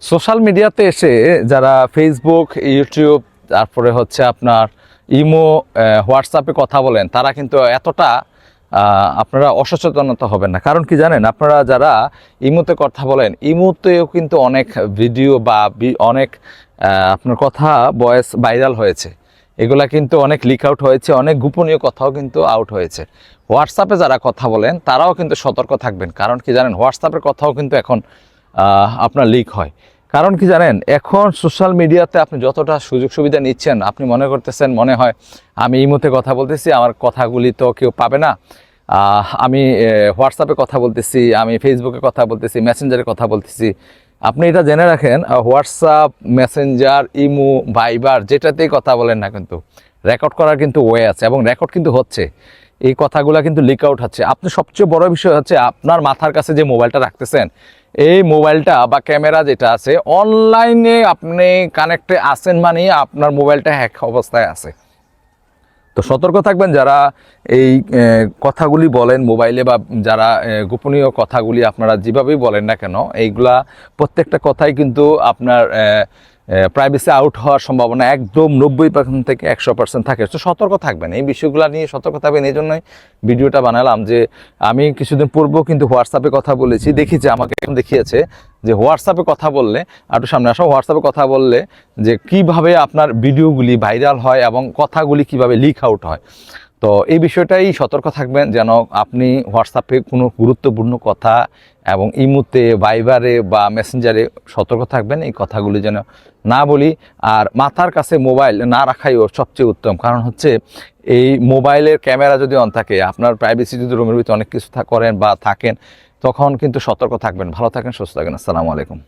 Social মিডিয়াতে এসে যারা ফেসবুক, ইউটিউব, তারপরে হচ্ছে আপনার ইমো, হোয়াটসঅ্যাপে কথা বলেন, তারা কিন্তু এতটা আপনারা অসচেতনতা হবেন না। কারণ কি জানেন, আপনারা যারা ইমোতে কথা বলেন, ইমোতেও কিন্তু অনেক ভিডিও বা অনেক আপনার কথা ভয়েস ভাইরাল হয়েছে। এগুলা কিন্তু অনেক লিক আউট হয়েছে, অনেক গোপনীয় কথাও কিন্তু আউট হয়েছে। হোয়াটসঅ্যাপে যারা কথা বলেন তারাও কিন্তু সতর্ক থাকবেন। কারণ কি জানেন, হোয়াটসঅ্যাপের কথাও কিন্তু এখন আপনার লিক হয়। কারণ কি জানেন, এখন সোশ্যাল মিডিয়াতে আপনি যতটা সুযোগ সুবিধা নিচ্ছেন, আপনি মনে করতেছেন মনে হয় আমি ইমোতে কথা বলতেছি, আমার কথাগুলি তো কেউ পাবে না, আমি হোয়াটসঅ্যাপে কথা বলতেছি, আমি ফেসবুকে কথা বলতেছি, মেসেঞ্জারে কথা বলতেছি। আপনি এটা জেনে রাখেন, হোয়াটসঅ্যাপ, মেসেঞ্জার, ইমো, ভাইবার যেটাতেই কথা বলেন না, কিন্তু রেকর্ড করার কিন্তু ওয়ে আছে এবং রেকর্ড কিন্তু হচ্ছে। এই কথাগুলো কিন্তু লিক আউট হচ্ছে। আপনি সবচেয়ে বড় বিষয় হচ্ছে আপনার মাথার কাছে যে মোবাইলটা রাখতেছেন, এই মোবাইলটা বা ক্যামেরা যেটা আছে, অনলাইনে আপনি কানেক্টে আছেন মানে আপনার মোবাইলটা হ্যাক অবস্থায় আছে। তো সতর্ক থাকবেন যারা এই কথাগুলি বলেন মোবাইলে, বা যারা গোপনীয় কথাগুলি আপনারা যেভাবেই বলেন না কেন, এইগুলা প্রত্যেকটা কথাই কিন্তু আপনার প্রাইভেসি আউট হওয়ার সম্ভাবনা একদম 90% থেকে 100% থাকে। তো সতর্ক থাকবেন, এই বিষয়গুলো নিয়ে সতর্ক থাকবেন। এই জন্যই ভিডিওটা বানালাম যে আমি কিছুদিন পূর্বেও কিন্তু হোয়াটসঅ্যাপে কথা বলেছি, দেখি যে আমাকে এখন দেখিয়েছে যে হোয়াটসঅ্যাপে কথা বললে, একটু সামনে আসো, হোয়াটসঅ্যাপে কথা বললে যে কিভাবে আপনার ভিডিওগুলি ভাইরাল হয় এবং কথাগুলি কিভাবে লিক আউট হয়। তো এই বিষয়টাই সতর্ক থাকবেন যেন আপনি হোয়াটসঅ্যাপে কোনো গুরুত্বপূর্ণ কথা এবং ইমোতে, ভাইবারে বা মেসেঞ্জারে সতর্ক থাকবেন, এই কথাগুলি যেন না বলি। আর মাথার কাছে মোবাইল না রাখাই সবচেয়ে উত্তম। কারণ হচ্ছে এই মোবাইলের ক্যামেরা যদি অন থাকে, আপনার প্রাইভেসি যদি রুমের ভিতরে অনেক কিছু করেন বা থাকেন, তখন কিন্তু সতর্ক থাকবেন। ভালো থাকেন, সুস্থ থাকেন। আসসালামু আলাইকুম।